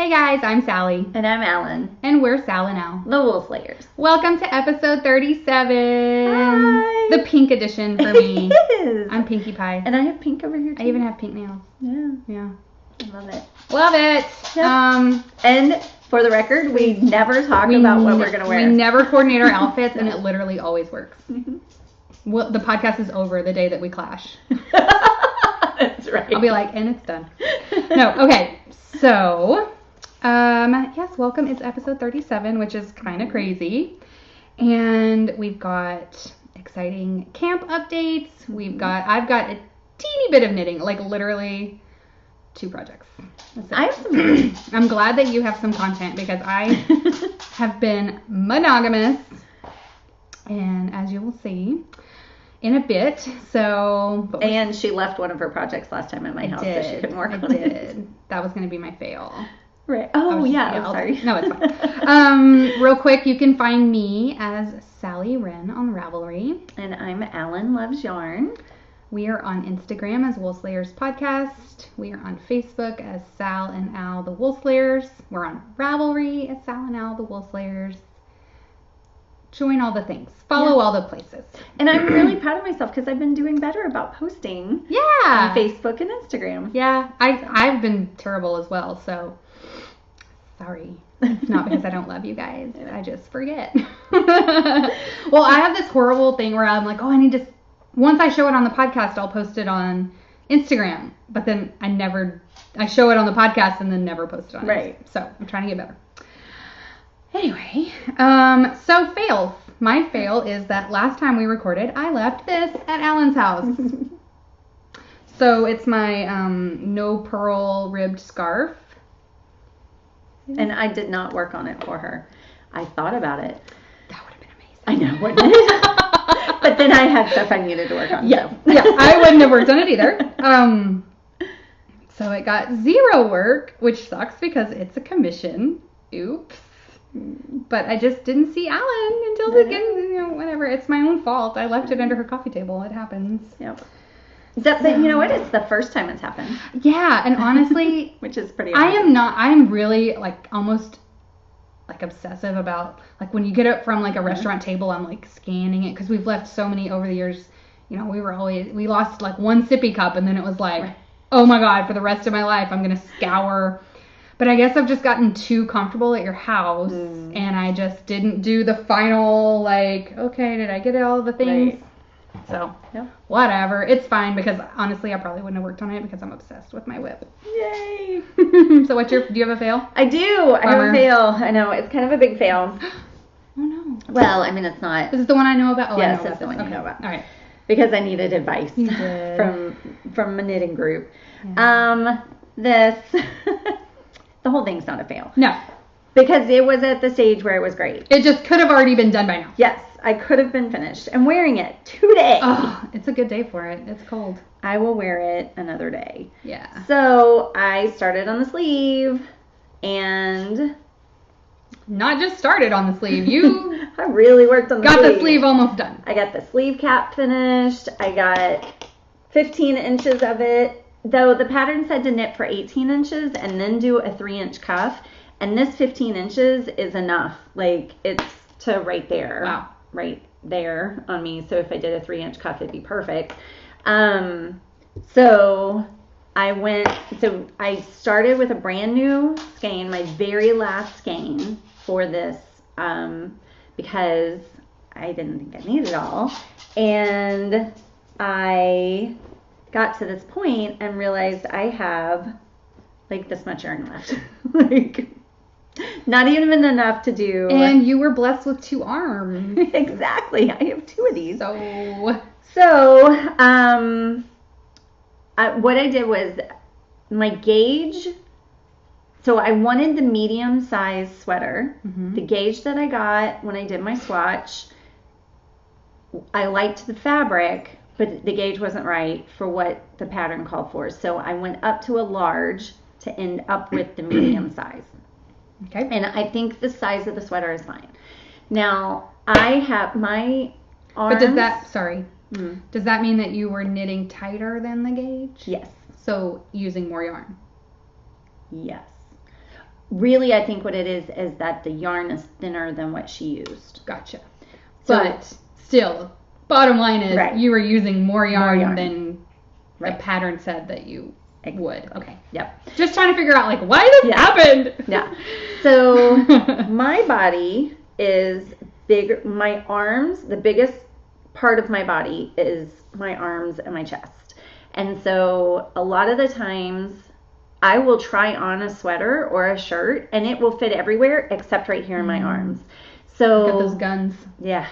Hey guys, I'm Sallie. And I'm Ellen. And we're Sal and Al. The Wool Slayers. Welcome to episode 37. Hi. The pink edition for me. It is. I'm Pinkie Pie. And I have pink over here too. I even have pink nails. Yeah. I love it. Love it. Yep. And for the record, we never talk about what we're going to wear. We never coordinate our outfits, and it literally always works. Mm-hmm. Well, the podcast is over the day that we clash. That's right. I'll be like, and it's done. No, okay. So, yes, welcome. It's episode 37, which is kind of crazy. And we've got exciting camp updates. I've got a teeny bit of knitting, like literally 2 projects. That's it. I have some. I'm glad that you have some content because I have been monogamous. And as you will see in a bit, And she left one of her projects last time at my house, so she couldn't work on it. That was going to be my fail. Right. Oh, yeah. Sorry. No, it's fine. Real quick, you can find me as Salliewren on Ravelry. And I'm Allynlovesyarn. We are on Instagram as Wool Slayers Podcast. We are on Facebook as Sal and Al the Wool Slayers. We're on Ravelry as Sal and Al the Wool Slayers. Join all the things. Follow all the places. And I'm really proud of myself because I've been doing better about posting on Facebook and Instagram. Yeah, I've been terrible as well, so sorry. It's not because I don't love you guys. I just forget. Well, I have this horrible thing where I'm like, I need to, once I show it on the podcast, I'll post it on Instagram. But then I show it on the podcast and then never post it on Instagram. So I'm trying to get better. Anyway, so fails. My fail is that last time we recorded, I left this at Alan's house. So it's my no purl ribbed scarf. And I did not work on it for her. I thought about it. That would have been amazing. I know, wouldn't it? But then I had stuff I needed to work on. Yeah, I wouldn't have worked on it either. So it got 0 work, which sucks because it's a commission. Oops. But I just didn't see Alan until whatever. It's my own fault. I left it under her coffee table. It happens. Yep. But you know what? It's the first time it's happened. Yeah, and honestly, which is pretty awesome. I'm really almost obsessive about when you get it from a restaurant table, I'm scanning it because we've left so many over the years. We lost one sippy cup and then it was oh my God, for the rest of my life I'm going to scour. But I guess I've just gotten too comfortable at your house and I just didn't do the final okay, did I get all the things? Right. So, whatever. It's fine because honestly, I probably wouldn't have worked on it because I'm obsessed with my whip. Yay! So do you have a fail? I do. I have a fail. I know. It's kind of a big fail. Oh, no. Well, I mean, it's not. Is it the one I know about? Oh, yes, it's the one you know about. All right. Because I needed advice from a knitting group. Yeah. The whole thing's not a fail. No. Because it was at the stage where it was great. It just could have already been done by now. Yes, I could have been finished. I'm wearing it today. Oh, it's a good day for it. It's cold. I will wear it another day. Yeah. So I started on the sleeve and... Not just started on the sleeve. You... I really worked on the sleeve. Got the sleeve almost done. I got the sleeve cap finished. I got 15 inches of it. Though the pattern said to knit for 18 inches and then do a 3-inch cuff. And this 15 inches is enough. It's to right there. Wow. Right there on me. So if I did a 3-inch cuff, it'd be perfect. So I started with a brand new skein, my very last skein for this, because I didn't think I needed it all. And I got to this point and realized I have this much yarn left. Not even enough to do. And you were blessed with 2 arms. Exactly. I have 2 of these. So what I did was my gauge. So I wanted the medium size sweater. Mm-hmm. The gauge that I got when I did my swatch, I liked the fabric, but the gauge wasn't right for what the pattern called for. So I went up to a large to end up with the medium size. Okay. And I think the size of the sweater is fine. Now, I have my arms. But does that mean that you were knitting tighter than the gauge? Yes. So using more yarn? Yes. really, I think what it is that the yarn is thinner than what she used. Gotcha. So, But still, bottom line is Right. you were using more yarn. Than the pattern said that you would. Okay. Yep. Just trying to figure out, like, why this happened. Yeah. So my body is big. My arms, the biggest part of my body is my arms and my chest. And so a lot of the times I will try on a sweater or a shirt and it will fit everywhere except right here in my arms. So Got those guns. Yeah.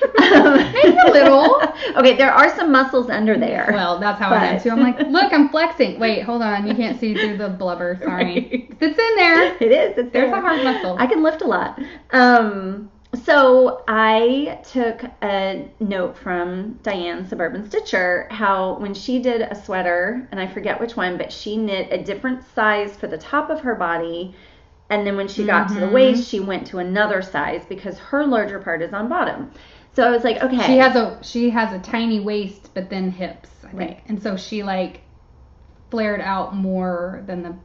Maybe a little. Okay, there are some muscles under there. Well, that's how I am too. I'm like, look, I'm flexing. Wait, hold on. You can't see through the blubber. Sorry. It's in there. It is. It's there. There's a hard muscle. I can lift a lot. So I took a note from Diane Suburban Stitcher, how when she did a sweater, and I forget which one, but she knit a different size for the top of her body. And then when she got to the waist, she went to another size because her larger part is on bottom. So I was like, okay. She has a tiny waist, but then hips, I think. Right. And so she like flared out more than the.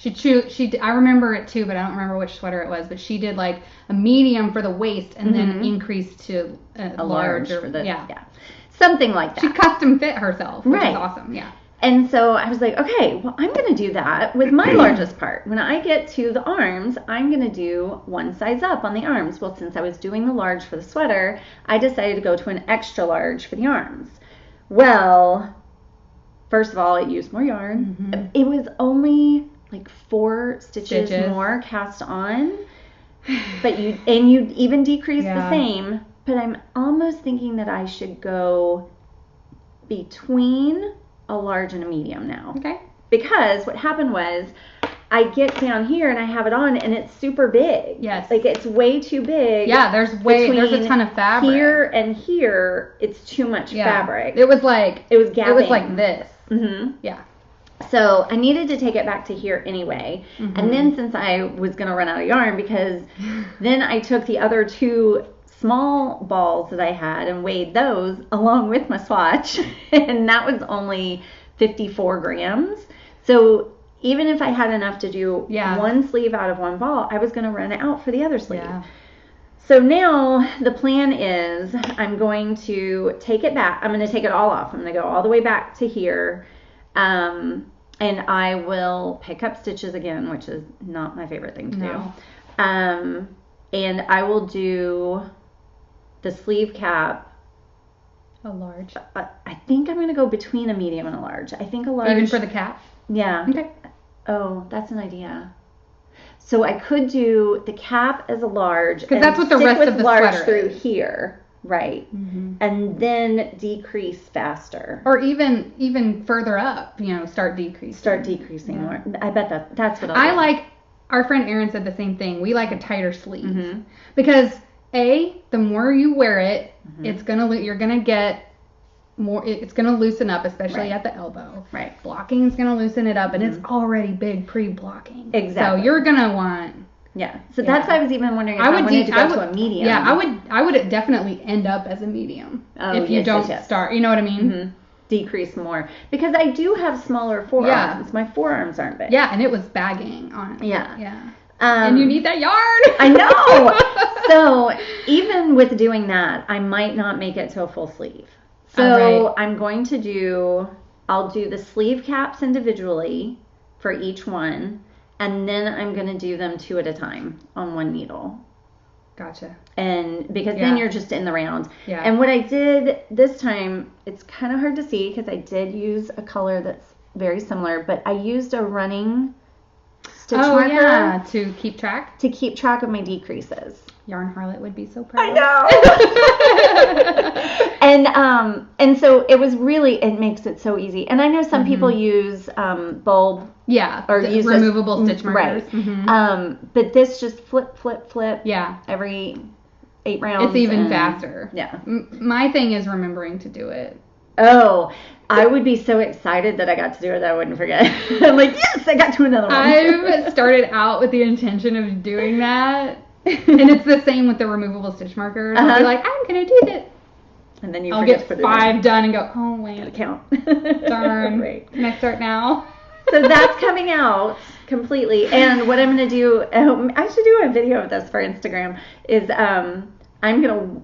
I remember it too, but I don't remember which sweater it was. But she did like a medium for the waist and then increased to a large for the yeah, something like that. She custom fit herself, which Right. is awesome. Yeah. And so I was like, okay, well, I'm going to do that with my largest part. When I get to the arms, I'm going to do one size up on the arms. Well, since I was doing the large for the sweater, I decided to go to an extra large for the arms. Well, first of all, it used more yarn. It was only like 4 stitches more cast on, but you even decrease the same. But I'm almost thinking that I should go between a large and a medium now. Okay. Because what happened was I get down here and I have it on and it's super big. Yes. Like it's way too big. Yeah, there's a ton of fabric. Here and here, it's too much fabric. It was like It was gapping. It was like this. Yeah. So I needed to take it back to here anyway. And then since I was going to run out of yarn, because then I took the other 2 small balls that I had and weighed those along with my swatch, and that was only 54 grams. So even if I had enough to do one sleeve out of one ball, I was going to run out for the other sleeve. Yeah. So now the plan is I'm going to take it back. I'm going to take it all off. I'm going to go all the way back to here. And I will pick up stitches again, which is not my favorite thing to do. And I will do the sleeve cap. A large. I think I'm going to go between a medium and a large. I think a large. Even for the cap? Yeah. Okay. Oh, that's an idea. So I could do the cap as a large. Because that's what the rest of the large sweater through is. Here. Right. And then decrease faster. Or even further up, start decreasing. Start decreasing more. I bet that's what I'll do. Our friend Erin said the same thing. We like a tighter sleeve. Because the more you wear it, you're gonna get more. It's gonna loosen up, especially at the elbow. Right. Blocking is gonna loosen it up, and it's already big pre-blocking. Exactly. So you're gonna want. Yeah. So that's why I was even wondering if I wanted to go to a medium. Yeah, I would definitely end up as a medium if you don't start. You know what I mean? Decrease more, because I do have smaller forearms. My forearms aren't big. Yeah, and it was bagging on. Yeah. And you need that yarn. I know. So even with doing that, I might not make it to a full sleeve. So I'm going to I'll do the sleeve caps individually for each one, and then I'm going to do them 2 at a time on one needle. Gotcha. And because then you're just in the round. Yeah. And what I did this time, it's kind of hard to see because I did use a color that's very similar, but I used a running stitch marker to keep track? To keep track of my decreases. Yarn Harlot would be so proud. I know. And so it was really, it makes it so easy. And I know some people use bulb. Yeah. Or use removable stitch markers. Right. But this just flip. Yeah. Every 8 rounds. It's even faster. Yeah. My thing is remembering to do it. Oh, I would be so excited that I got to do it that I wouldn't forget. I'm like, yes, I got to another one. I've started out with the intention of doing that. And it's the same with the removable stitch markers. I'll be like, I'm going to do this. And then I'll get 5 done and go, oh, wait. Gotta count. Darn. Right. Can I start now? So that's coming out Completely. And what I'm going to do, I should do a video of this for Instagram, is I'm going to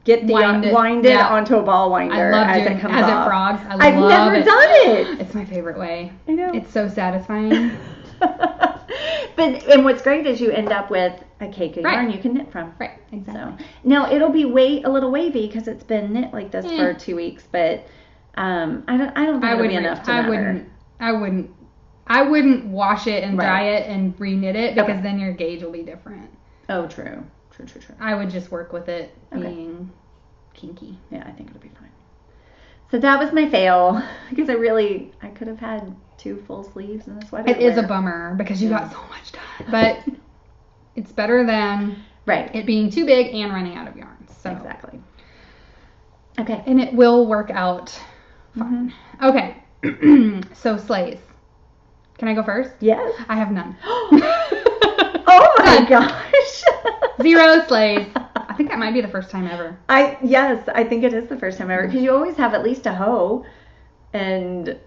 get the wind it onto a ball winder as it comes off. As it frogs. I've never done it. It's my favorite way. I know. It's so satisfying. And what's great is you end up with a cake of yarn you can knit from. Right, exactly. So, now it'll be a little wavy because it's been knit like this for 2 weeks, but I don't think it'll be enough to matter. I wouldn't wash it and dry it and re-knit it because then your gauge will be different. Oh, true. I would just work with it being kinky. Yeah, I think it'll be fine. So that was my fail because I could have had 2 full sleeves in the sweater. It is a bummer because you got so much done, but it's better than it being too big and running out of yarn. So exactly. Okay. And it will work out fine. Okay. So sleighs. Can I go first? Yes. I have none. Oh my gosh. 0 sleighs. I think that might be the first time ever. Yes, I think it is the first time ever because you always have at least a hoe. And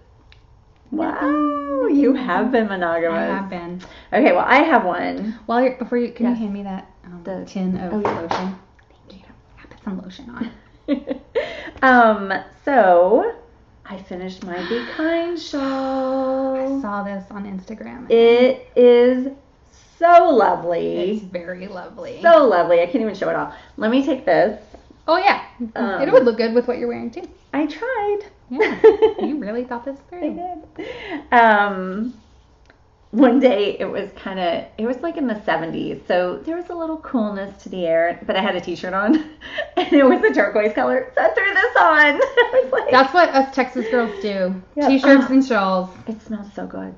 wow, you have been monogamous. I have been. Okay, well I have one. Can you hand me that the tin of lotion? Thank you. I put some lotion on. So I finished my Be Kind shawl. I saw this on Instagram. It is so lovely. It's very lovely. So lovely. I can't even show it all. Let me take this. Oh, yeah. It would look good with what you're wearing, too. I tried. Yeah. You really thought this through. I did. One day it was like in the 70s. So there was a little coolness to the air, but I had a t-shirt on and it was a turquoise color. So I threw this on. I was like, that's what us Texas girls do. Yep. T-shirts and shawls. It smells so good.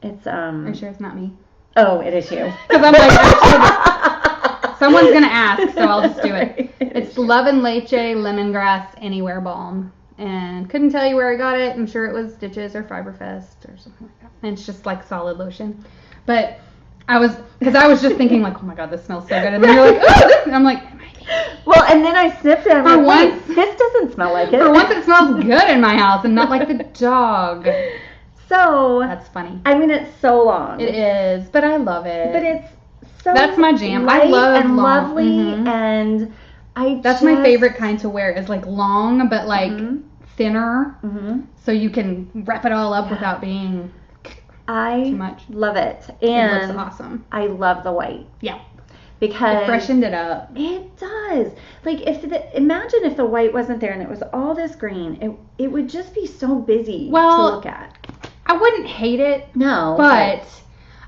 It's, Are you sure it's not me? Oh, it is you. Because I'm like, someone's going to ask, so I'll just do it. It's Love and Leche Lemongrass Anywhere Balm. And couldn't tell you where I got it. I'm sure it was Stitches or Fiberfest or something like that. And it's just like solid lotion. But I was just thinking like, oh my God, this smells so good. And then you're like, oh, and I'm like, it might be. Well, and then I sniffed it. For once, this doesn't smell like it. For once, it smells good in my house and not like the dog. So that's funny. I mean, it's so long. It is, but I love it. But it's so that's my jam. Light I love and long. Lovely, and that's my favorite kind to wear. Is like long, but like thinner, so you can wrap it all up without being too much. Love it, and it looks awesome. I love the white. Yeah. Because it freshened it up. It does. Like imagine if the white wasn't there and it was all this green. It would just be so busy to look at. I wouldn't hate it. No. But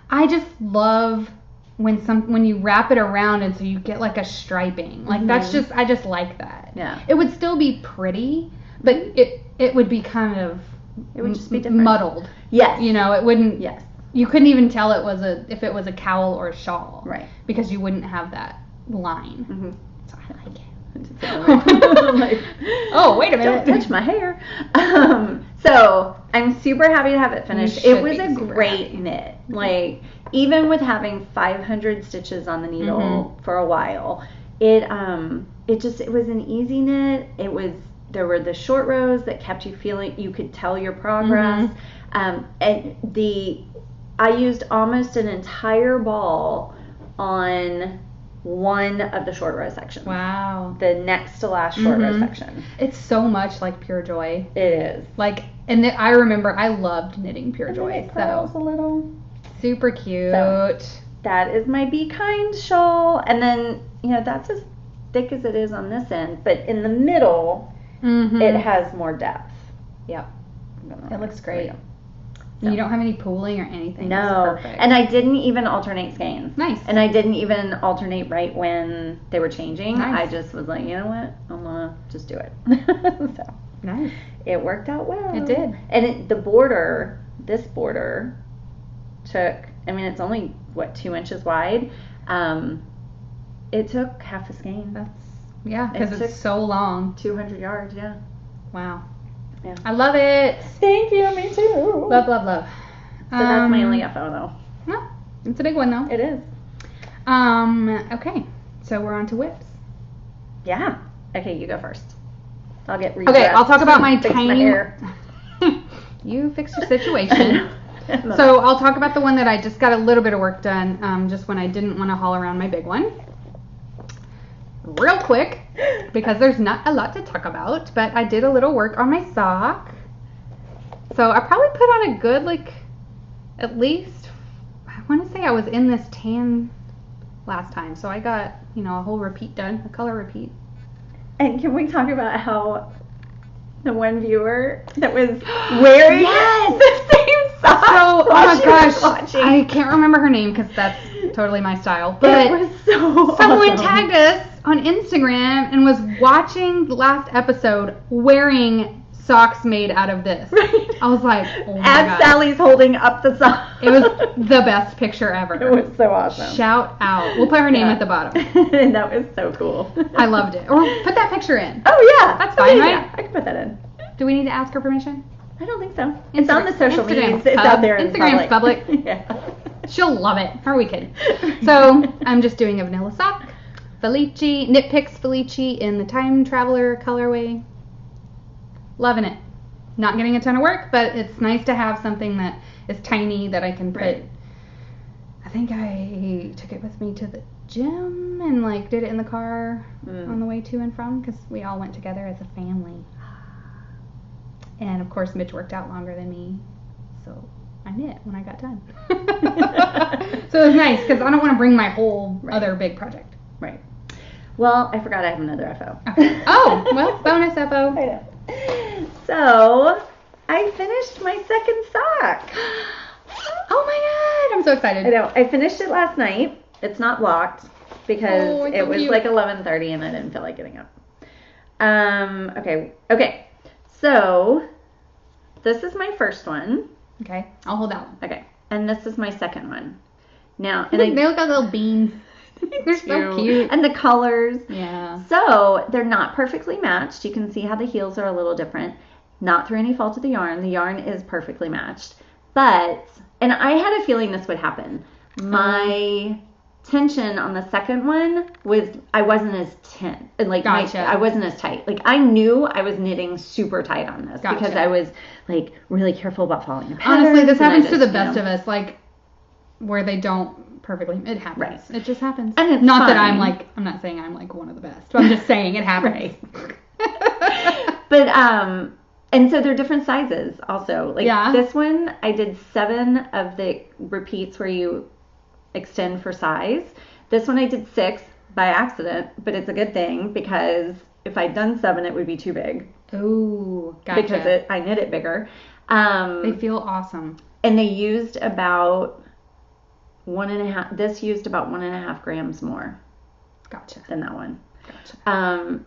I just love when you wrap it around and so you get like a striping. Like I just like that. Yeah. It would still be pretty, but it would be kind of just be different. Muddled. Yes. You know, it wouldn't. Yes. You couldn't even tell if it was a cowl or a shawl. Right. Because you wouldn't have that line. Mm-hmm. So I like it. Like, oh, wait a minute. Don't touch my hair. So I'm super happy to have it finished. It was a great knit. Like, even with having 500 stitches on the needle for a while, it was an easy knit. There were the short rows that kept you feeling, you could tell your progress. And I used almost an entire ball on one of the short row sections. Wow. The next to last short row section. It's so much like Pure Joy. It is. Like, and I remember I loved knitting Pure Joy. It curls a little. Super cute. So, that is my Be Kind shawl. And then, that's as thick as it is on this end. But in the middle, it has more depth. Yep. It looks great. So. You don't have any pooling or anything. No. It's perfect. And I didn't even alternate skeins. Nice. And I didn't even alternate right when they were changing. Nice. I just was like, you know what? I'm going to just do it. So. Nice. It worked out well. It did. And this border took, it's only, 2 inches wide? It took half a skein. Because it's so long. 200 yards, yeah. Wow. Yeah. I love it. Thank you. Me too. Love, love, love. So that's my only FO though. No, it's a big one though. It is. Okay. So we're on to whips. Yeah. Okay, you go first. I'll get redressed. Okay, I'll talk about my fix tiny. My hair. You fix your situation. So I'll talk about the one that I just got a little bit of work done, just when I didn't want to haul around my big one. Real quick, because there's not a lot to talk about, but I did a little work on my sock. So I probably put on a good, like, at least, I want to say I was in this tan last time. So I got, you know, a whole repeat done, a color repeat. And can we talk about how the one viewer that was wearing the same socks? So, oh my gosh, I can't remember her name because that's totally my style. But it was so someone awesome. tagged us on Instagram and was watching the last episode wearing socks made out of this. Right. I was like, oh my As God. Sally's holding up the sock. It was the best picture ever. It was so awesome. Shout out. We'll put her name at the bottom. And that was so cool. I loved it. Or put that picture in. Oh, yeah. That's fine, right? Yeah, I can put that in. Do we need to ask her permission? I don't think so. It's on the social Instagram's medias. It's out there in Instagram's public. Yeah. She'll love it. How are we kidding? So I'm just doing a vanilla sock. Felici, Knit Picks Felici in the Time Traveler colorway. Loving it. Not getting a ton of work, but it's nice to have something that is tiny that I can put. Right. I think I took it with me to the gym and like did it in the car on the way to and from because we all went together as a family. And of course, Mitch worked out longer than me, so I knit when I got done. So it was nice because I don't want to bring my whole other big project. Right. Well, I forgot I have another FO. Okay. Oh, well, bonus FO. I know. So, I finished my second sock. Oh my God, I'm so excited. I know. I finished it last night. It's not locked because it's it so was cute. like 11:30 and I didn't feel like getting up. Okay. So, this is my first one. Okay, I'll hold that one. Okay. And this is my second one. Now, They look like little beans. They're so cute. And the colors. Yeah. So, they're not perfectly matched. You can see how the heels are a little different. Not through any fault of the yarn. The yarn is perfectly matched. But, and I had a feeling this would happen. My tension on the second one was I wasn't as tense. Like, Gotcha. I wasn't as tight. Like, I knew I was knitting super tight on this Gotcha. because I was, like, really careful about following the patterns. Honestly, this and I happens to just, the best of us. Like, where they don't perfectly. It happens. Right. It just happens. And it's not that fine. I'm like. I'm not saying I'm like one of the best. But I'm just saying it happens. But and so they're different sizes also. Like this one, I did 7 of the repeats where you extend for size. This one I did 6 by accident, but it's a good thing because if I'd done 7, it would be too big. Ooh, gotcha. Because I knit it bigger. They feel awesome. And they used about 1.5. This used about 1.5 grams more. Gotcha. Than that one. Gotcha.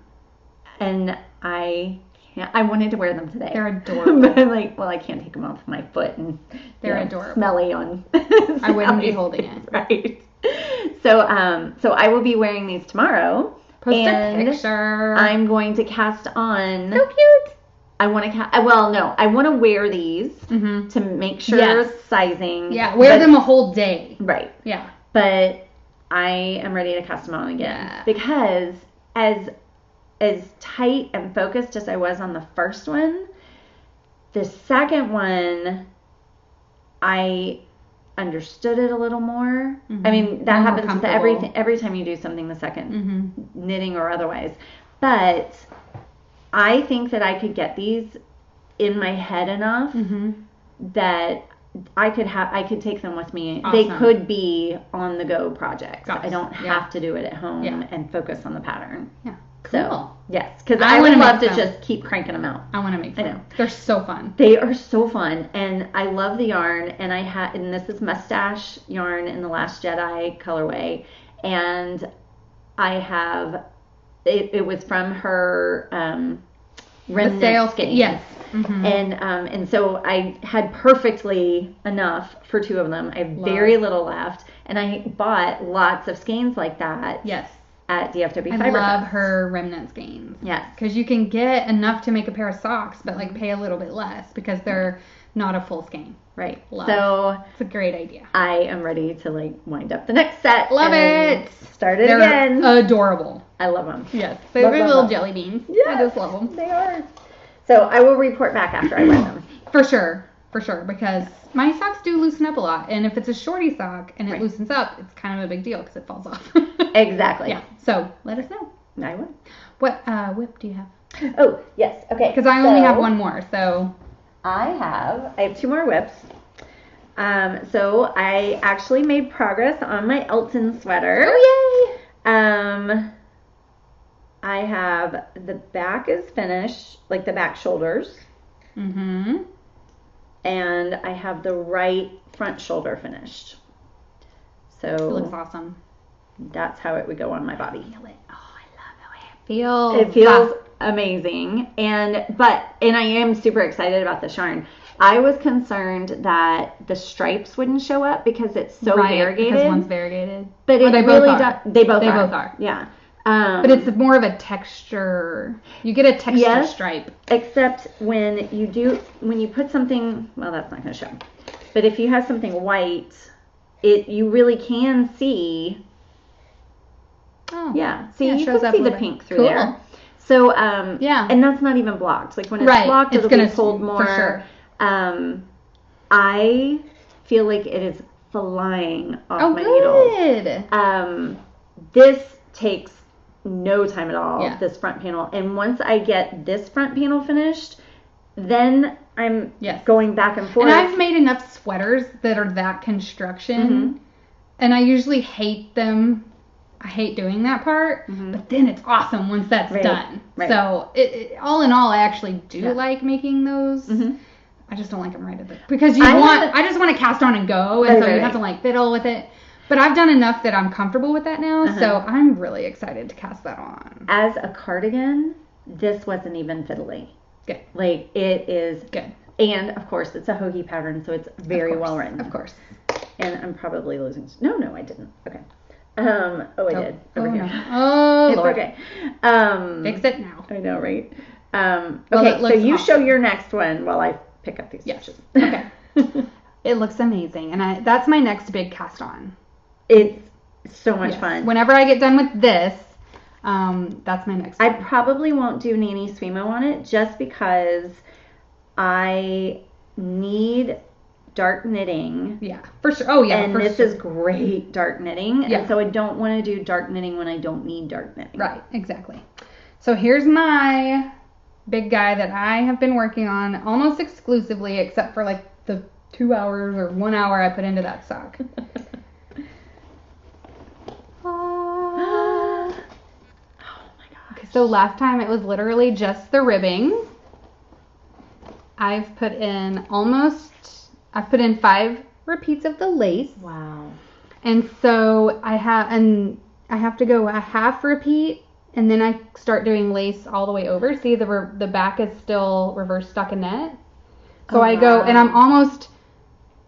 And I wanted to wear them today. They're adorable. But I'm like, well, I can't take them off my foot and they're adorable. Smelly on. I wouldn't be holding it. Right. So I will be wearing these tomorrow. Post and a picture. I'm going to cast on. So cute. I want to I want to wear these to make sure sizing. Yeah, wear them a whole day. Right. Yeah. But I am ready to cast them on again because as tight and focused as I was on the first one, the second one, I understood it a little more. I mean, that happens with every time you do something the second, knitting or otherwise. But I think that I could get these in my head enough that I could take them with me. Awesome. They could be on the go projects. Gotcha. I don't have to do it at home and focus on the pattern. Yeah. Cool. So, yes, because I would love to just keep cranking them out. I want to make them. I know. They're so fun. They are so fun, and I love the yarn, and this is Mustache yarn in the Last Jedi colorway, and I have, it was from her remnant sale skein. Yes. And so I had perfectly enough for 2 of them. I have very little left, and I bought lots of skeins like that. Yes. At DFW I Fiber love Fest. her remnant skeins. Yes. Because you can get enough to make a pair of socks, but like pay a little bit less because they're not a full skein. Right. Love. So it's a great idea. I am ready to like wind up the next set. Love it. Start it they're again. Adorable. I love them. Yes. They're little jelly beans. Yes. I just love them. They are. So I will report back after I wear them. For sure. for sure, because my socks do loosen up a lot, and if it's a shorty sock and it loosens up, it's kind of a big deal because it falls off. Exactly. Yeah. So let us know. I will. What whip do you have? Oh, yes. Okay. Because I only have one more, so. I have 2 more whips. So I actually made progress on my Elton sweater. Oh, yay! I have the back is finished, like the back shoulders. Mm-hmm. And I have the right front shoulder finished. So it looks awesome. That's how it would go on my body. Feel it. Oh, I love the way it feels. It feels amazing. And I am super excited about the yarn. I was concerned that the stripes wouldn't show up because it's so variegated. Because one's variegated. But it really does. They both are. Yeah. But it's more of a texture. You get a texture stripe. Except when you put something, well, that's not going to show. But if you have something white, you really can see. Oh. Yeah. See, it you shows can up see the pink through there. So, and that's not even blocked. Like when it's blocked, it'll be pulled more. For sure. I feel like it is flying off my needles. Good. This takes no time at all, this front panel. And once I get this front panel finished, then I'm going back and forth. And I've made enough sweaters that are that construction. And I usually hate them. I hate doing that part. But then it's awesome once that's done. Right. So all in all, I actually do like making those. I just don't like them right at the... Because I just want to cast on and go. And so you have to like fiddle with it. But I've done enough that I'm comfortable with that now, so I'm really excited to cast that on. As a cardigan, this wasn't even fiddly. Good. Like, it is... Good. And, of course, it's a hoagie pattern, so it's very well written. Of course. And I'm probably losing... No, I didn't. Okay. I did. Over here. No. Oh, it's Lord. Okay. Fix it now. I know, right? Okay, so you show your next one while I pick up these stitches. Okay. It looks amazing, and that's my next big cast on. It's so much fun. Whenever I get done with this, that's my next one. I probably won't do Nanny Swimo on it just because I need dark knitting. Yeah, for sure. Oh, yeah, and this is great dark knitting. Yeah. And so I don't want to do dark knitting when I don't need dark knitting. Right, exactly. So here's my big guy that I have been working on almost exclusively, except for like the 2 hours or 1 hour I put into that sock. Oh my gosh. Okay, so last time it was literally just the ribbing. I've put in 5 repeats of the lace. Wow. And so I have to go a half repeat, and then I start doing lace all the way over. See, the back is still reverse stockinette. So I go, and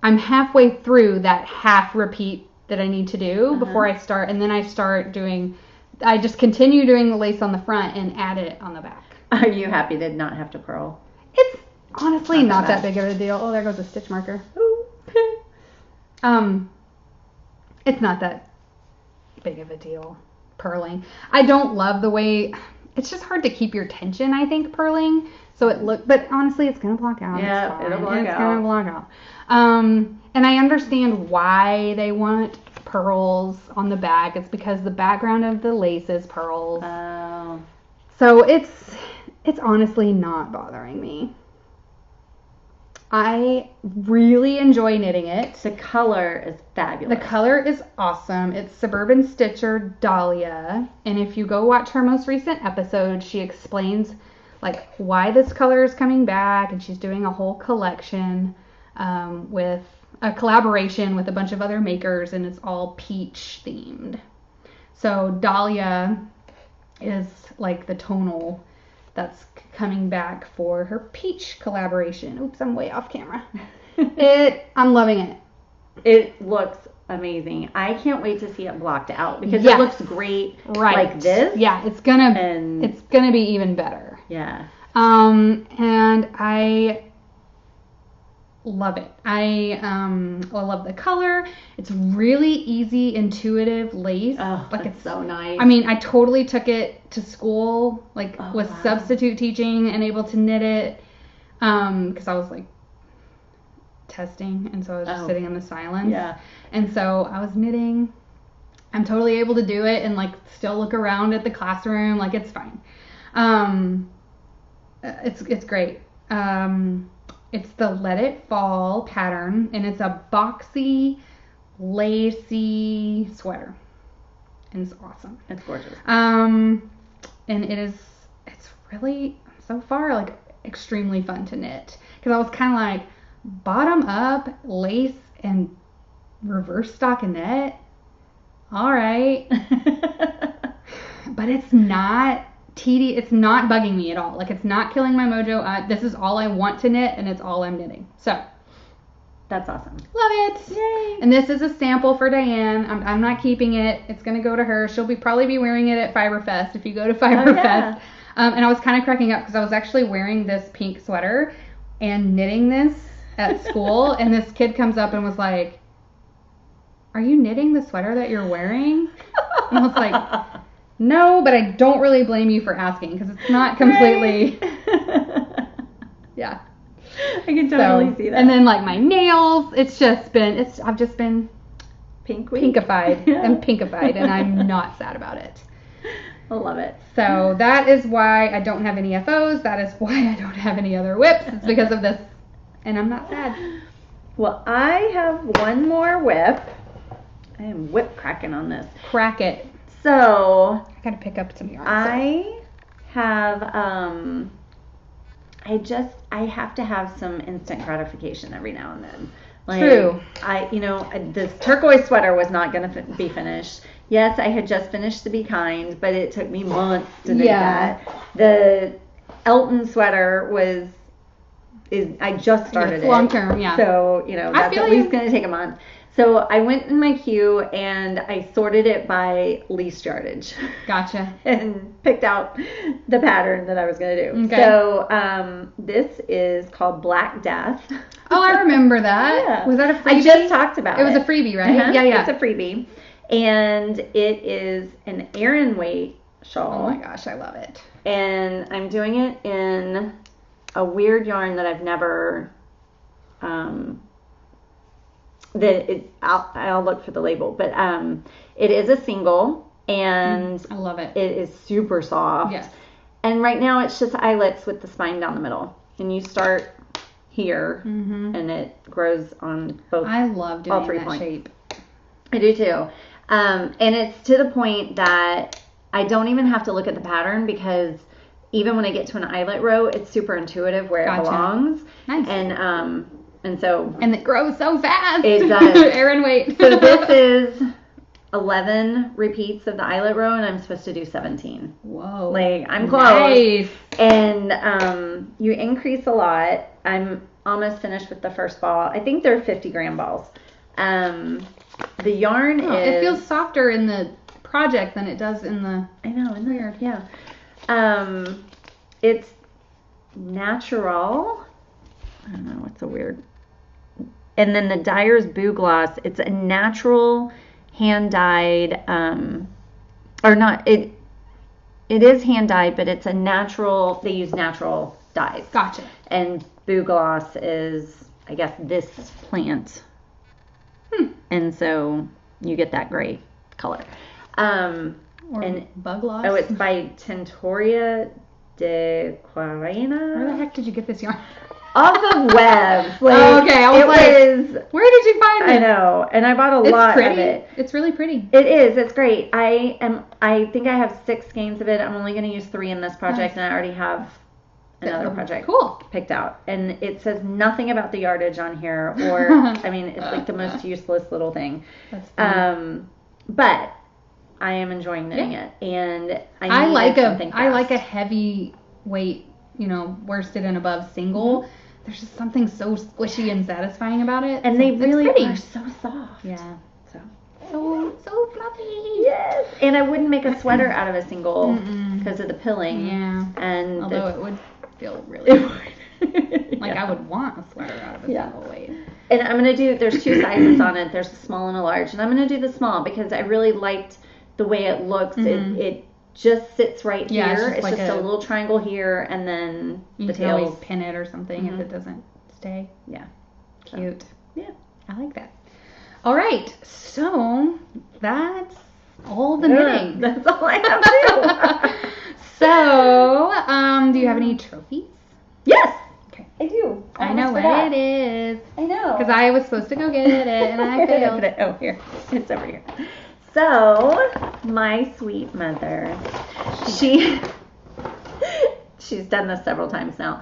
I'm halfway through that half repeat that I need to do before I start, and then I just continue doing the lace on the front and add it on the back. Are you happy to not have to purl? It's honestly not that big of a deal. Oh, there goes a stitch marker. Ooh. It's not that big of a deal, purling. I don't love the way, it's just hard to keep your tension, I think, purling. But honestly, it's going to block out. Yeah, it'll block out. It's going to block out. And I understand why they want pearls on the back. It's because the background of the lace is pearls. Oh. So it's honestly not bothering me. I really enjoy knitting it. The color is fabulous. The color is awesome. It's Suburban Stitcher Dahlia. And if you go watch her most recent episode, she explains like why this color is coming back. And she's doing a whole collection with a collaboration with a bunch of other makers. And it's all peach themed. So Dahlia is like the tonal that's coming back for her peach collaboration. Oops, I'm way off camera. I'm loving it. It looks amazing. I can't wait to see it blocked out because it looks great like this. Yeah, it's gonna be even better. Yeah. And I love it. I love the color. It's really easy, intuitive lace. Oh, like it's so nice. I mean, I totally took it to school, substitute teaching and able to knit it. Because I was like, testing, and so I was just sitting in the silence. Yeah. And so I was knitting. I'm totally able to do it and like still look around at the classroom. Like it's fine. It's great. It's the Let It Fall pattern, and it's a boxy, lacy sweater. And it's awesome. It's gorgeous. And it's really, so far, like, extremely fun to knit. Because I was kind of like, bottom up, lace, and reverse stockinette. All right. But it's not it's not bugging me at all. Like, it's not killing my mojo. This is all I want to knit, and it's all I'm knitting. So. That's awesome. Love it. Yay. And this is a sample for Diane. I'm not keeping it. It's going to go to her. She'll probably be wearing it at Fiberfest if you go to Fiberfest. Yeah. And I was kind of cracking up because I was actually wearing this pink sweater and knitting this at school. And this kid comes up and was like, "Are you knitting the sweater that you're wearing?" And I was like, "No, but I don't really blame you for asking because it's not completely." Right. Yeah. I can totally see that. And then like my nails, I've just been pinkified and pinkified, and I'm not sad about it. I love it. So that is why I don't have any FOs. That is why I don't have any other whips. It's because of this, and I'm not sad. Well, I have one more whip. I am whip cracking on this. Crack it. So I gotta pick up some yarn. I have I have to have some instant gratification every now and then. Like, True. This turquoise sweater was not going to be finished. Yes, I had just finished the Be Kind, but it took me months to do that. The Elton sweater I just started it. Long term, yeah. So, that's at least going to take a month. So I went in my queue and I sorted it by least yardage. Gotcha. And picked out the pattern that I was going to do. Okay. So this is called Black Death. Oh, I remember that. Yeah. Was that a freebie? I just talked about it. It was a freebie, right? Uh-huh. Yeah. It's a freebie. And it is an Aran weight shawl. Oh my gosh, I love it. And I'm doing it in a weird yarn that I've never... I'll look for the label, but it is a single, and I love it. It is super soft. Yes. And right now it's just eyelets with the spine down the middle, and you start here, and it grows on both. I love doing all three that points. shape. I do too, and it's to the point that I don't even have to look at the pattern because even when I get to an eyelet row, it's super intuitive where it belongs. Nice. And it grows so fast. It does. Aran weight. So this is 11 repeats of the eyelet row, and I'm supposed to do 17. Whoa. Like, I'm close. Nice. And you increase a lot. I'm almost finished with the first ball. I think they're 50-gram balls. The yarn is... It feels softer in the project than it does in the... I know, isn't weird. It? Yeah. It's natural. I don't know, it's a weird... And then the Dyer's Boo Gloss, it's a natural hand-dyed, or not, it is hand-dyed, but it's a natural, they use natural dyes. Gotcha. And Boo Gloss is, I guess, this plant. And so you get that gray color. Or Bug Gloss. Oh, it's by Tintoria de Quarena. Where the heck did you get this yarn? Off of webs. Like, okay, I was like, where did you find it? I know, and I bought a lot of it. It's really pretty. It is. It's great. I think I have 6 skeins of it. I'm only going to use 3 in this project, and I already have another project picked out. And it says nothing about the yardage on here, or I mean, it's like the most useless little thing. That's funny. But I am enjoying knitting it, and I like a heavy weight, worsted and above single. There's just something so squishy and satisfying about it. And they really are so soft. Yeah. So fluffy. Yes. And I wouldn't make a sweater out of a single because of the pilling. Yeah. And although it would feel really like I would want a sweater out of a single weight. And I'm going to do, there's 2 sizes on it. There's a small and a large. And I'm going to do the small because I really liked the way it looks. It just sits right here. It's just a little triangle here, and then the tails. You can always pin it or something if it doesn't stay. Yeah. Cute. Yeah. I like that. All right. So that's all the knitting. That's all I have to do. So, do you have any trophies? Yes. Okay. I do. I know what it is. I know. Because I was supposed to go get it and I failed. Oh, here. It's over here. So, my sweet mother, she's done this several times now.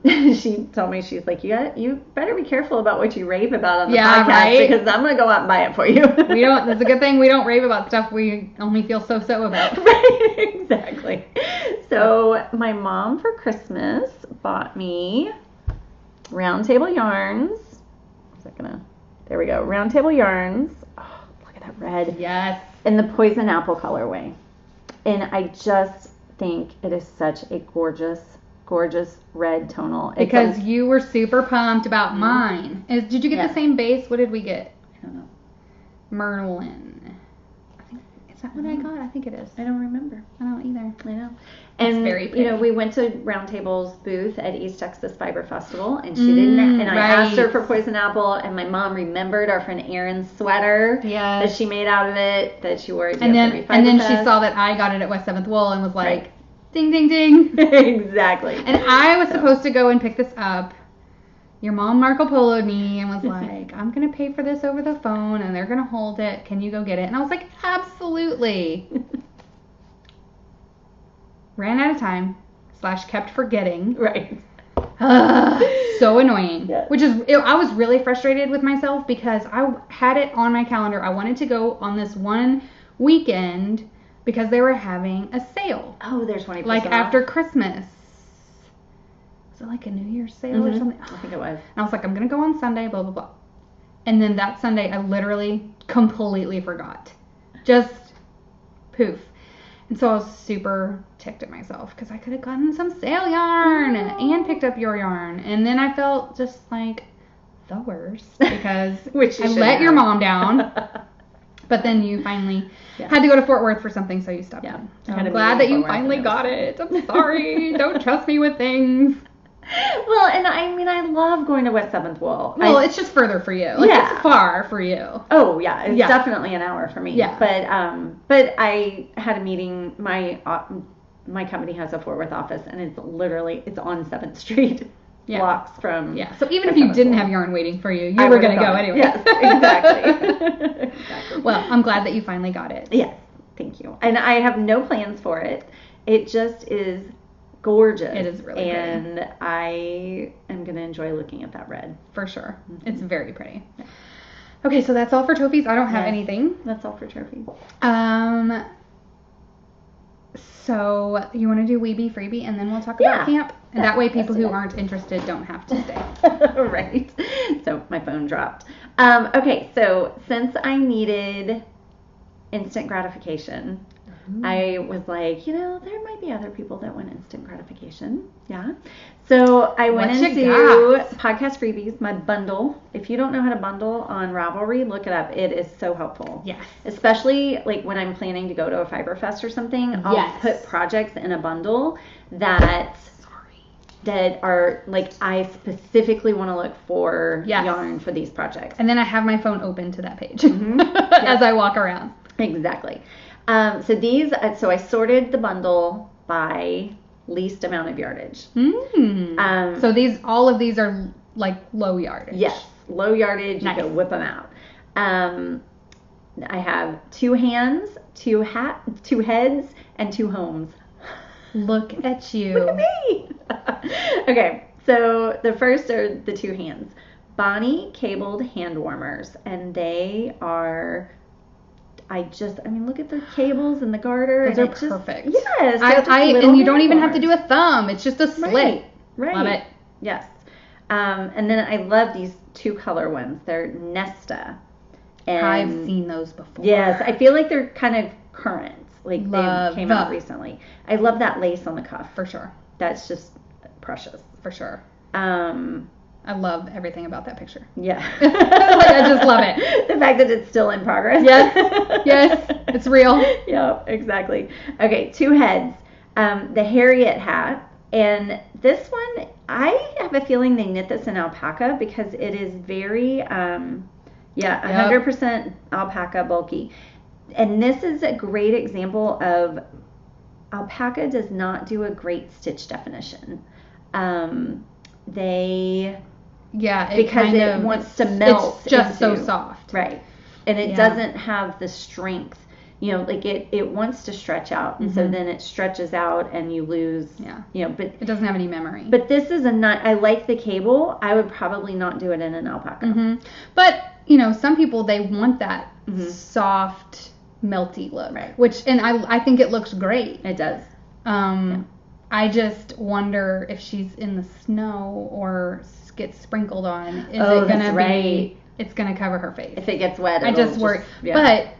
She told me, she's like, you better be careful about what you rave about on the podcast, right? because I'm going to go out and buy it for you. That's a good thing we don't rave about stuff we only feel so about. Right, exactly. So my mom for Christmas bought me Round Table Yarns. There we go. Round Table Yarns. Oh, look at that red. Yes. In the Poison Apple colorway. And I just think it is such a gorgeous, gorgeous red tonal. Because you were super pumped about mine. Did you get the same base? What did we get? I don't know. Merlin. Is that what I got? I think it is. I don't remember. I don't either. I know. And, very pretty. we went to Round Table's booth at East Texas Fiber Festival, and she didn't, and I asked her for Poison Apple, and my mom remembered our friend Erin's sweater that she made out of it, that she wore at DFW And then Fest. she saw that I got it at West 7th Wool and was like, ding, ding, ding. Exactly. And I was supposed to go and pick this up. Your mom Marco Polo'd me and was like, I'm going to pay for this over the phone, and they're going to hold it. Can you go get it? And I was like, absolutely. Ran out of time / kept forgetting. Right. So annoying. Yeah. I was really frustrated with myself because I had it on my calendar. I wanted to go on this one weekend because they were having a sale. Oh, there's 20% like off. after Christmas. Was it like a New Year's sale or something? I think it was. And I was like, I'm going to go on Sunday, blah, blah, blah. And then that Sunday, I literally completely forgot. Just poof. And so I was super ticked at myself because I could have gotten some sale yarn and picked up your yarn. And then I felt just like the worst because I let your mom down. But then you finally had to go to Fort Worth for something, so you stopped. Yeah. So I'm glad that you finally got it. I'm sorry. Don't trust me with things. Well, and I love going to West 7th Wool. Well, it's just further for you. Like, it's far for you. Oh, yeah. It's definitely an hour for me. Yeah. But I had a meeting. My company has a Fort Worth office, and it's on 7th Street. Yeah. Blocks from. Yeah. So even if you didn't have yarn waiting for you, you were going to go anyway. Yes, exactly. Exactly. Well, I'm glad that you finally got it. Yes. Thank you. And I have no plans for it. It just is gorgeous. It is really pretty. And I am going to enjoy looking at that red. For sure. Mm-hmm. It's very pretty. Yeah. Okay, so that's all for trophies. I don't have anything. That's all for trophies. So you want to do Be Freebie and then we'll talk about camp? And that way people who aren't interested don't have to stay. Right. So my phone dropped. Okay, so since I needed instant gratification, I was like, there might be other people that want instant gratification. Yeah. So I went into Podcast Freebies, my bundle. If you don't know how to bundle on Ravelry, look it up. It is so helpful. Yes. Especially like when I'm planning to go to a Fiber Fest or something, I'll put projects in a bundle that are like, I specifically want to look for yarn for these projects. And then I have my phone open to that page as I walk around. Exactly. So I sorted the bundle by least amount of yardage. So all of these are like low yardage. Yes, low yardage. Nice. You can whip them out. I have 2 hands, 2 heads, and 2 homes. Look at you. Look at me. Okay, so the first are the 2 hands. Bonnie cabled hand warmers, and they are. Look at the cables and the garter. Those are perfect. Yes. And you don't even have to do a thumb. It's just a slit. Right. Love it. Yes. And then I love these 2 color ones. They're Nesta. And I've seen those before. Yes. I feel like they're kind of current. Like they came out recently. I love that lace on the cuff. For sure. That's just precious. For sure. I love everything about that picture. Yeah. I just love it. The fact that it's still in progress. Yes, it's real. Yeah, exactly. Okay, 2 heads. The Harriet hat And this one, I have a feeling they knit this in alpaca because it is very, 100% alpaca bulky. And this is a great example of alpaca does not do a great stitch definition. Because it wants to melt. It's just so soft. Right. And it doesn't have the strength. You know, like it wants to stretch out, and so then it stretches out, and you lose. Yeah. You know, but it doesn't have any memory. But this is I like the cable. I would probably not do it in an alpaca. But you know, some people they want that soft, melty look, right? And I think it looks great. It does. I just wonder if she's in the snow or gets sprinkled on. Is it gonna be? It's gonna cover her face. If it gets wet, I just worry. But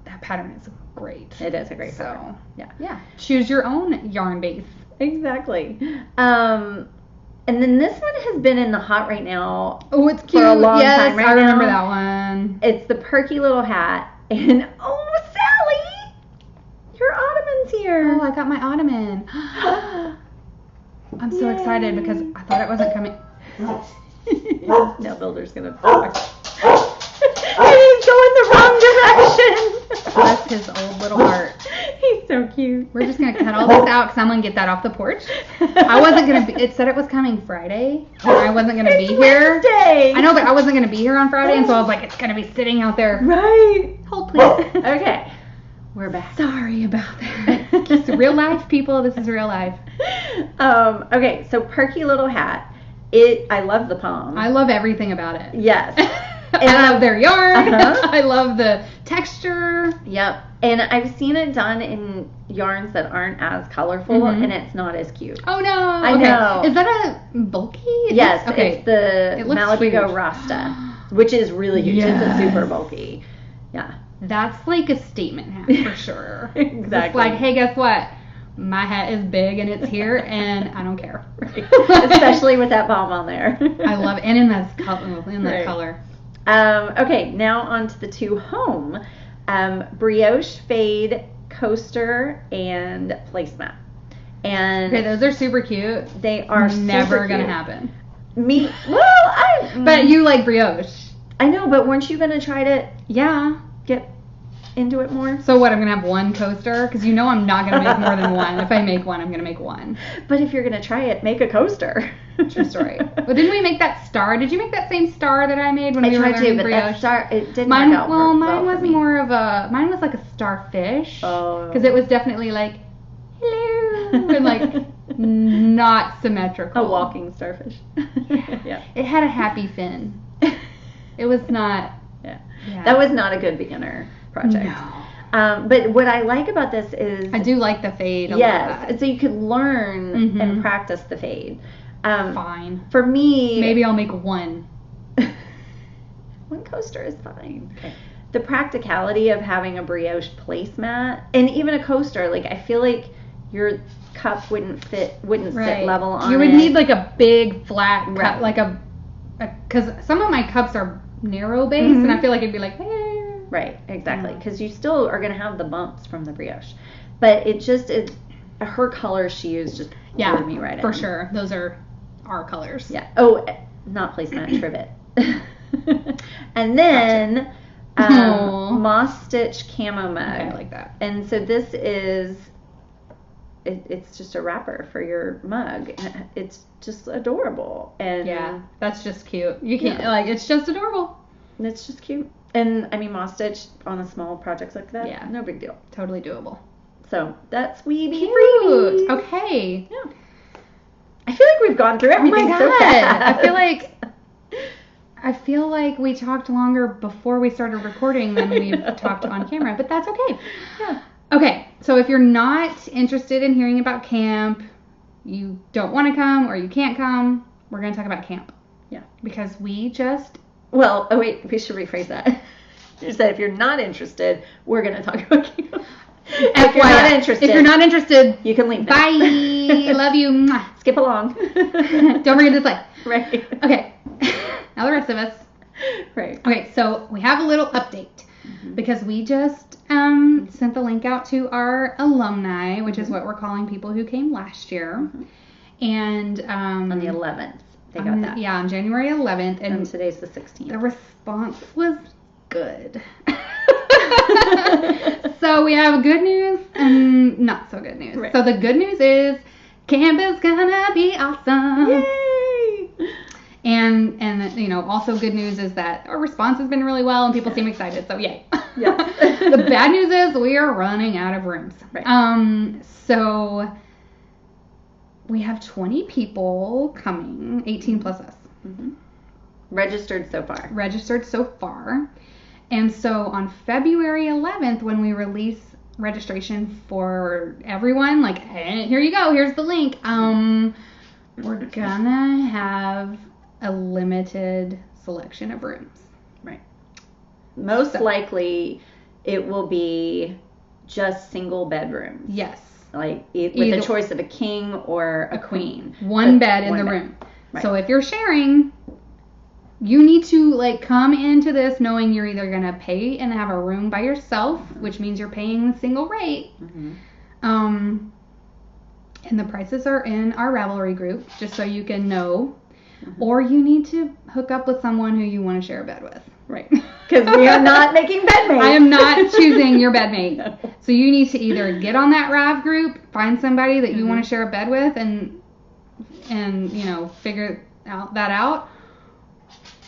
that pattern is great. It is a great pattern. Yeah. Choose your own yarn base. Exactly. And then this one has been in the hot right now. Oh, it's cute. For a long time right I remember that one. It's the perky little hat. And oh, Sallie, your ottoman's here. Oh, I got my ottoman. I'm so excited because I thought it wasn't coming. Now Builder's gonna. He's going the wrong direction. Bless his old little heart. He's so cute. We're just gonna cut all this out because I'm gonna get that off the porch. I wasn't gonna be. It said it was coming Friday, and I wasn't gonna be here. Wednesday. I know, but I wasn't gonna be here on Friday, and so I was like, it's gonna be sitting out there. Right. Hold, please. Okay. We're back. Sorry about that. It's real life, people. This is real life. Okay. So perky little hat. I love the palm. I love everything about it. Yes. And I love their yarn. I love the texture. Yep. And I've seen it done in yarns that aren't as colorful, and it's not as cute. Oh, no. I know. Is that a bulky? Yes. It's the Malibu Rasta, which is really huge. Yes. It's a super bulky. Yeah. That's like a statement hat for sure. Exactly. It's like, hey, guess what? My hat is big and it's here and I don't care. Right. Especially with that palm on there. I love it. And in that color. Okay, now on to the two home. Brioche Fade Coaster and Placemat. And okay, those are super cute. They are never going to happen. But you like brioche. I know, but weren't you going to try to get into it more? So what, I'm going to have one coaster? Because you know I'm not going to make more than one. If I make one, I'm going to make one. But if you're going to try it, make a coaster. True story. Well, didn't we make that star? Did you make that same star that I made when we were learning brioche? That star, it didn't work out mine was more of mine was like a starfish. Oh. Because it was definitely like, hello, and like not symmetrical. A walking starfish. Yeah. It had a happy fin. It was not. Yeah. That was not a good beginner project. No. But what I like about this is I do like the fade a lot. Yes, so you can learn and practice the fade. Fine. For me, maybe I'll make one. One coaster is fine. Okay. The practicality of having a brioche placemat and even a coaster, like I feel like your cup wouldn't sit level on it. You would need like a big flat cup, like because some of my cups are narrow base, and I feel like it'd be like. Right, exactly. Because you still are going to have the bumps from the brioche. But her colors she used just blew me right in. For sure. Those are our colors. Yeah. Oh, not placemat, trivet. And then Moss Stitch Camo Mug. Okay, I like that. And so this is, it's just a wrapper for your mug. It's just adorable. And yeah, that's just cute. You can't, it's just adorable. It's just cute. And I mean, Moss Stitch on a small project like that, no big deal. Totally doable. So that's Be Freebies. Okay. Yeah. I feel like we've gone through everything so fast. I feel like we talked longer before we started recording than we've talked on camera, but that's okay. Yeah. Okay, so if you're not interested in hearing about camp, you don't want to come or you can't come, we're going to talk about camp. Yeah. Because we just... Well, oh wait, we should rephrase that. You said if you're not interested, we're going to talk about camp. If you're not interested, you can leave now. Bye. Love you. Skip along. Don't forget to like. Right. Okay. Now the rest of us. Right. Okay, so we have a little update because we just sent the link out to our alumni, which is what we're calling people who came last year. And on the 11th, they got that. Yeah, on January 11th. And today's the 16th. The response was good. So we have good news and not so good news. Right. So the good news is camp is gonna be awesome. Yay! And also good news is that our response has been really well and people seem excited. So yay. Yes. The bad news is we are running out of rooms. Right. So we have 20 people coming, 18 plus us. Mm-hmm. Registered so far. And so on February 11th, when we release registration for everyone, like, hey, here you go, here's the link. We're gonna have a limited selection of rooms. Right. Most likely, it will be just single bedrooms. Yes. Like with a choice of a king or a queen. One bed in the room. Right. So if you're sharing, you need to like come into this knowing you're either going to pay and have a room by yourself, which means you're paying the single rate. Mm-hmm. And the prices are in our Ravelry group, just so you can know. Mm-hmm. Or you need to hook up with someone who you want to share a bed with. Right. Because we are not making bedmates. I am not choosing your bedmate. No. So you need to either get on that Rav group, find somebody that you want to share a bed with, and figure that out,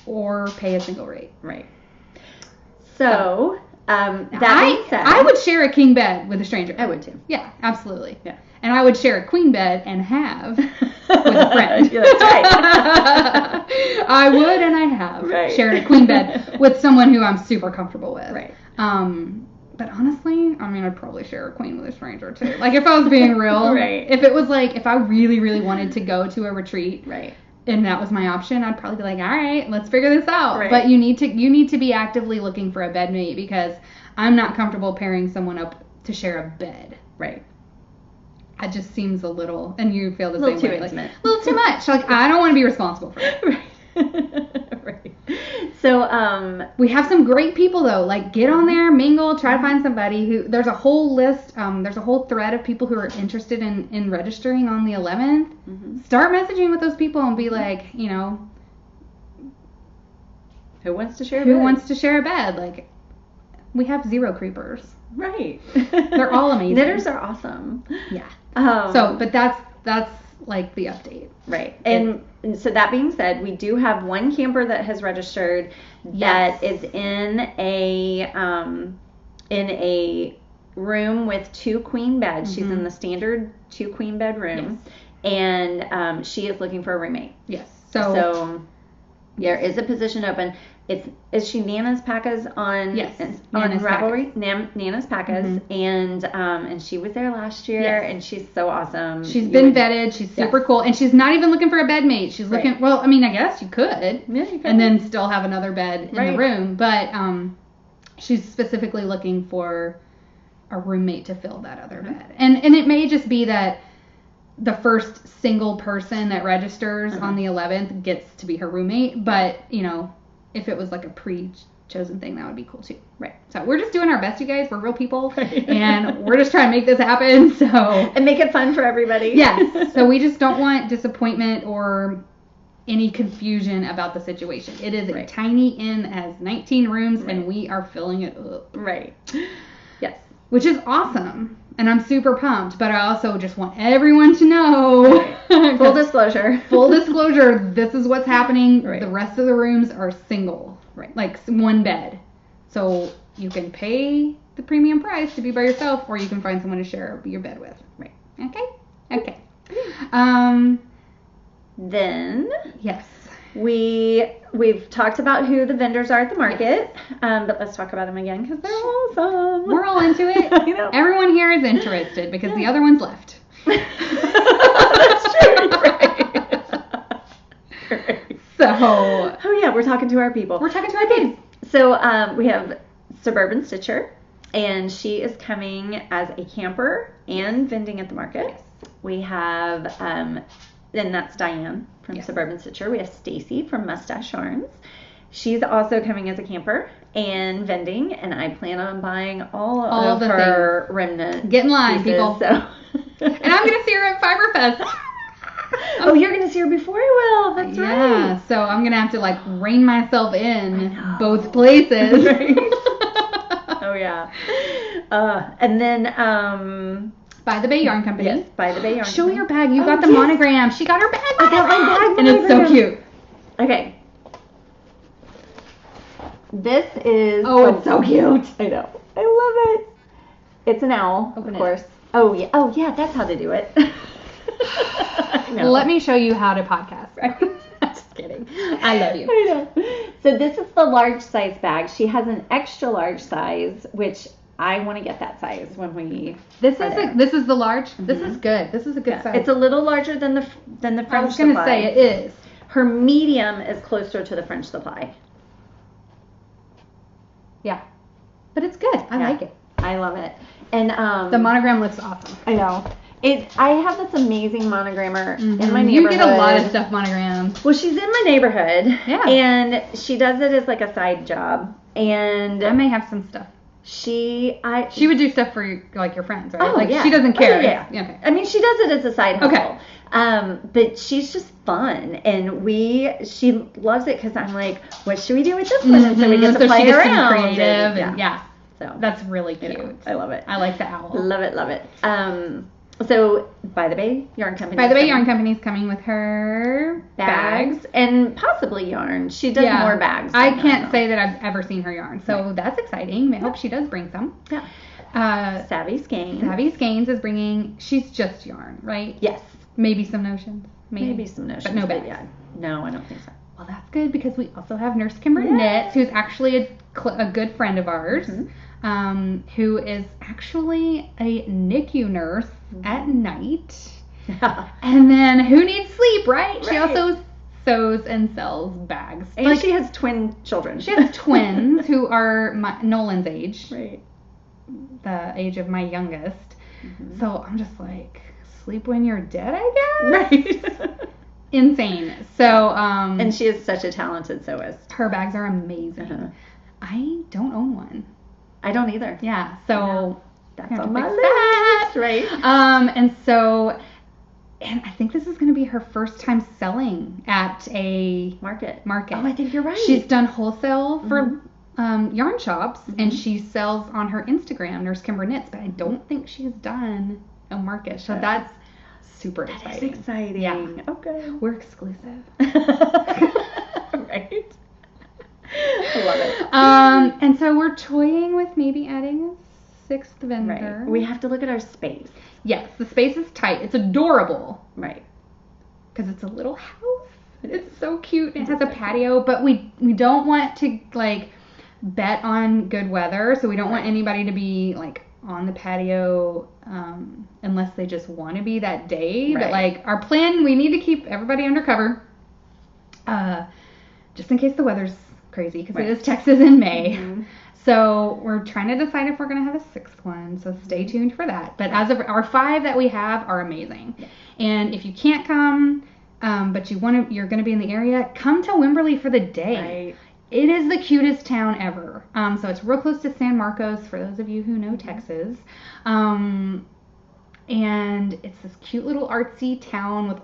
or pay a single rate. Right. So that being said, I would share a king bed with a stranger. I would too. Yeah, absolutely. Yeah. And I would share a queen bed and have with a friend. Yeah, that's right. I would and I have shared a queen bed with someone who I'm super comfortable with. Right. But honestly, I'd probably share a queen with a stranger too. Like if I was being real. Right. If it was like, if I really, really wanted to go to a retreat. Right. And that was my option, I'd probably be like, all right, let's figure this out. Right. But you need to be actively looking for a bedmate because I'm not comfortable pairing someone up to share a bed. Right. It just seems a little, and you feel the same way. A little too intimate. Like, a little too much. Like, I don't want to be responsible for it. Right. Right. So, we have some great people, though. Like, get on there, mingle, try to find somebody who, there's a whole list, there's a whole thread of people who are interested in registering on the 11th. Mm-hmm. Start messaging with those people and be like, who wants to share a bed? Who wants to share a bed? Like, we have 0 creepers. Right. They're all amazing. Knitters are awesome. Yeah. But that's like the update. Right. And so that being said, we do have one camper that has registered that is in a room with 2 queen beds. Mm-hmm. She's in the standard 2 queen bed room. Yes. And she is looking for a roommate. Yes. So there is a position open. Is she Nana's Pacas on Ravelry? Nana's Pacas, mm-hmm. And she was there last year, and she's so awesome. She's been vetted. She's super cool, and she's not even looking for a bedmate. She's looking. Well, I guess you could, and then still have another bed in the room. But she's specifically looking for a roommate to fill that other bed, and it may just be that the first single person that registers on the 11th gets to be her roommate, but if it was like a pre-chosen thing, that would be cool too. Right. So we're just doing our best, you guys. We're real people, and we're just trying to make this happen. So and make it fun for everybody. Yes. So we just don't want disappointment or any confusion about the situation. It is a tiny inn, has 19 rooms, and we are filling it up. Right. Yes. Which is awesome. And I'm super pumped, but I also just want everyone to know. Right. Full disclosure. Full disclosure, this is what's happening. Right. The rest of the rooms are single. Right. Like one bed. So you can pay the premium price to be by yourself, or you can find someone to share your bed with. Right. Okay? Then. Yes. We've talked about who the vendors are at the market, but let's talk about them again because they're awesome. We're all into it. I know. Everyone here is interested because the other ones left. That's true. Right. So. Oh yeah, we're talking to our people. We're talking to our kids. So we have Suburban Stitcher, and she is coming as a camper and vending at the market. Yes. We have and that's Diane from Suburban Stitcher. We have Stacy from Mustache Yarns. She's also coming as a camper and vending, and I plan on buying all of her remnant. Get in line, pieces, people. So. And I'm going to see her at Fiber Fest. Oh, you're going to see her before I will. That's right. Yeah, so I'm going to have to like rein myself in both places. Right. Oh, yeah. And then... By the Bay Yarn Company. Yes, By the Bay Yarn Show Company. your bag. You got the monogram. She got her bag. I got my bag and it's so cute. Okay. This is... Oh, it's so cute. I know. I love it. It's an owl, Open of course. Oh, yeah. Oh, yeah, that's how to do it. I know. Let me show you how to podcast. Just kidding. I love you. I know. So this is the large size bag. She has an extra large size, which I want to get that size when we. This is the large. Mm-hmm. This is good. This is a good size. It's a little larger than the French Supply. I was going to say it is. Her medium is closer to the French Supply. Yeah, but it's good. I like it. I love it. And the monogram looks awesome. I know. I have this amazing monogrammer in my neighborhood. You get a lot of stuff monogrammed. Well, she's in my neighborhood. Yeah. And she does it as like a side job. And I may have some stuff. She would do stuff for your friends, right? Oh, like yeah. she doesn't care. Oh, yeah. Okay. I mean, she does it as a side hustle. Okay. But she's just fun, and she loves it because I'm like, what should we do with this one? And so we get to play around. Creative and yeah. So that's really cute. I love it. I like the owl. Love it, love it. So By the Bay Yarn Company. By the Bay Yarn Company is coming with her bags and possibly yarn. She does more bags. I can't say that I've ever seen her yarn, so that's exciting. I hope she does bring some. Yeah. Savvy Skeins is bringing. She's just yarn, right? Yes. Maybe some notions. Maybe some notions. But no bags. Yeah. No, I don't think so. Well, that's good because we also have Nurse Kimber Knits, who's actually a good friend of ours, who is actually a NICU nurse at night. Yeah. And then who needs sleep, right? She also sews and sells bags. And she has twin children. She has twins who are Nolan's age. Right. The age of my youngest. So I'm just like, sleep when you're dead, I guess? Right. Insane. So, and she is such a talented sewist. Her bags are amazing. I don't own one. I don't either. Yeah. So that's on my list. Right. And I think this is going to be her first time selling at a market. Oh, I think you're right. She's done wholesale for yarn shops, and she sells on her Instagram, Nurse Kimber Knits, but I don't think she's done a market. So that's super exciting. That's exciting. Yeah. Okay. We're exclusive. Right. I love it. And so we're toying with maybe adding a 6th vendor. Right. We have to look at our space. Yes, the space is tight. It's adorable. Right. Because it's a little house. It's so cute. It has a patio, but we don't want to bet on good weather, so we don't want anybody to be on the patio unless they just want to be that day. Right. But our plan, we need to keep everybody under cover, just in case the weather's crazy, because it is Texas in May. So we're trying to decide if we're going to have a 6th one, so stay tuned for that. But as of our 5 that we have are amazing. And if you can't come, but you're going to be in the area, come to Wimberley for the day. Right. It is the cutest town ever. So it's real close to San Marcos, for those of you who know Texas. And it's this cute little artsy town with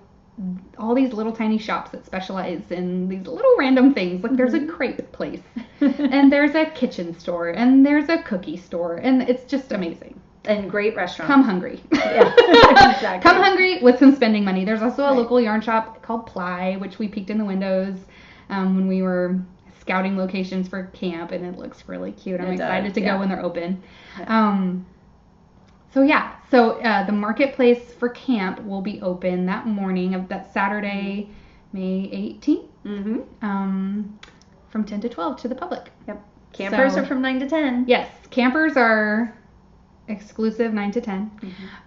all these little tiny shops that specialize in these little random things. There's a crepe place, and there's a kitchen store, and there's a cookie store, and it's just amazing. And great restaurants. Come hungry. Yeah, exactly. Come hungry with some spending money. There's also a local yarn shop called Ply, which we peeked in the windows when we were scouting locations for camp, and it looks really cute. I'm excited to go when they're open. So the marketplace for camp will be open that morning of that Saturday, May 18th, from 10 to 12 to the public. Yep. Campers are from 9 to 10. Yes, campers are exclusive 9 to 10.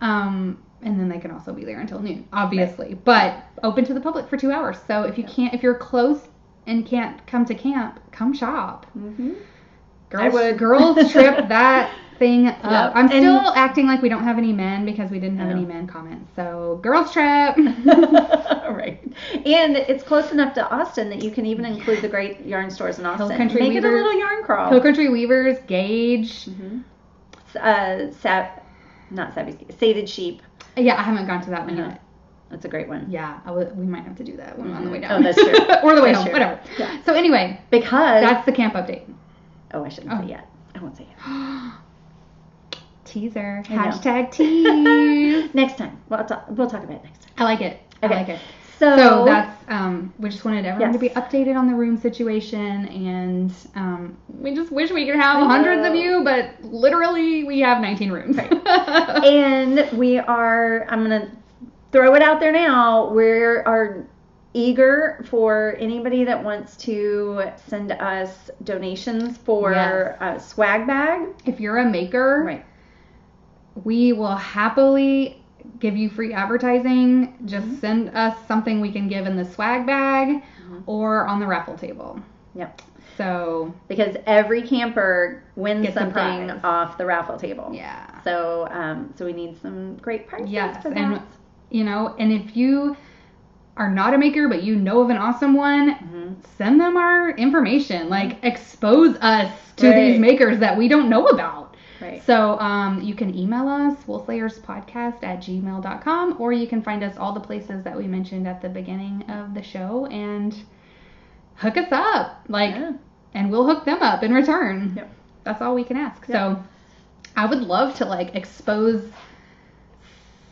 And then they can also be there until noon, obviously, but open to the public for 2 hours. So if if you're close and can't come to camp, come shop. Girls trip that thing up. Yep. I'm still acting like we don't have any men because we didn't have any men comments. So girls trip. Right. And it's close enough to Austin that you can even include the great yarn stores in Austin. Hill Country Make Weavers, it a little yarn crawl. Hill Country Weavers, Gauge. Sated Sheep. Yeah, I haven't gone to that one yet. That's a great one. Yeah, we might have to do that when we're on the way Oh, down. that's true. Or the way That's home, true. whatever. Yeah. So anyway, Because that's the camp update. Oh, I shouldn't say yet. I won't say yet. Teaser. I know. Hashtag tease. Next time. We'll talk about it next time. I like it. Okay. I like it. So So that's we just wanted everyone to be Yes. updated on the room situation, and we just wish we could have I hundreds know. of you, but literally we have 19 rooms. And I'm going to throw it out there now. We are eager for anybody that wants to send us donations for Yes. a swag bag. If you're a maker, Right. we will happily give you free advertising. Just Mm-hmm. send us something we can give in the swag bag or on the raffle table. Yep. So, Because every camper wins Gets a something prize. off the raffle table. yeah. So, so we need some great prizes Yes, for that. and and if you are not a maker but you know of an awesome one, Mm-hmm. send them our information. Like, expose us to these Right. makers that we don't know about. Right. So you can email us, woolslayerspodcast@gmail.com, or you can find us all the places that we mentioned at the beginning of the show and hook us up. Yeah. And we'll hook them up in return. Yep. That's all we can ask. Yep. So I would love to expose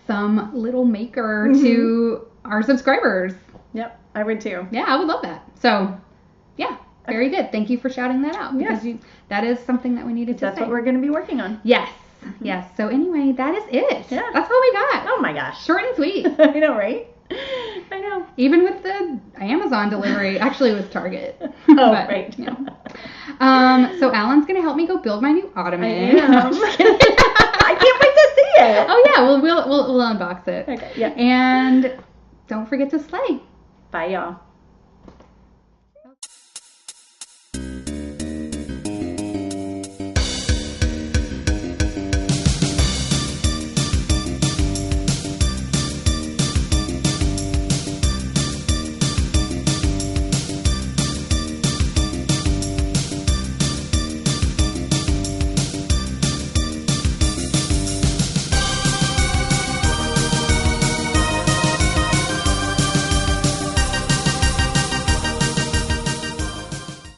some little maker to our subscribers. Yep. I would too. Yeah, I would love that. So yeah, very good. Thank you for shouting that out, because Yes. that is something that we needed to That's say. what we're going to be working on. Yes. Yes. So anyway, that is it. Yeah. That's all we got. Oh my gosh. Short and sweet. I know, right? I know. Even with the Amazon delivery. Actually, it was Target. Oh, right. Yeah. So Alan's going to help me go build my new I ottoman. am. I'm just kidding. I can't wait to see it. Oh yeah, we'll unbox it. Okay, yeah. And don't forget to slay. Bye, y'all.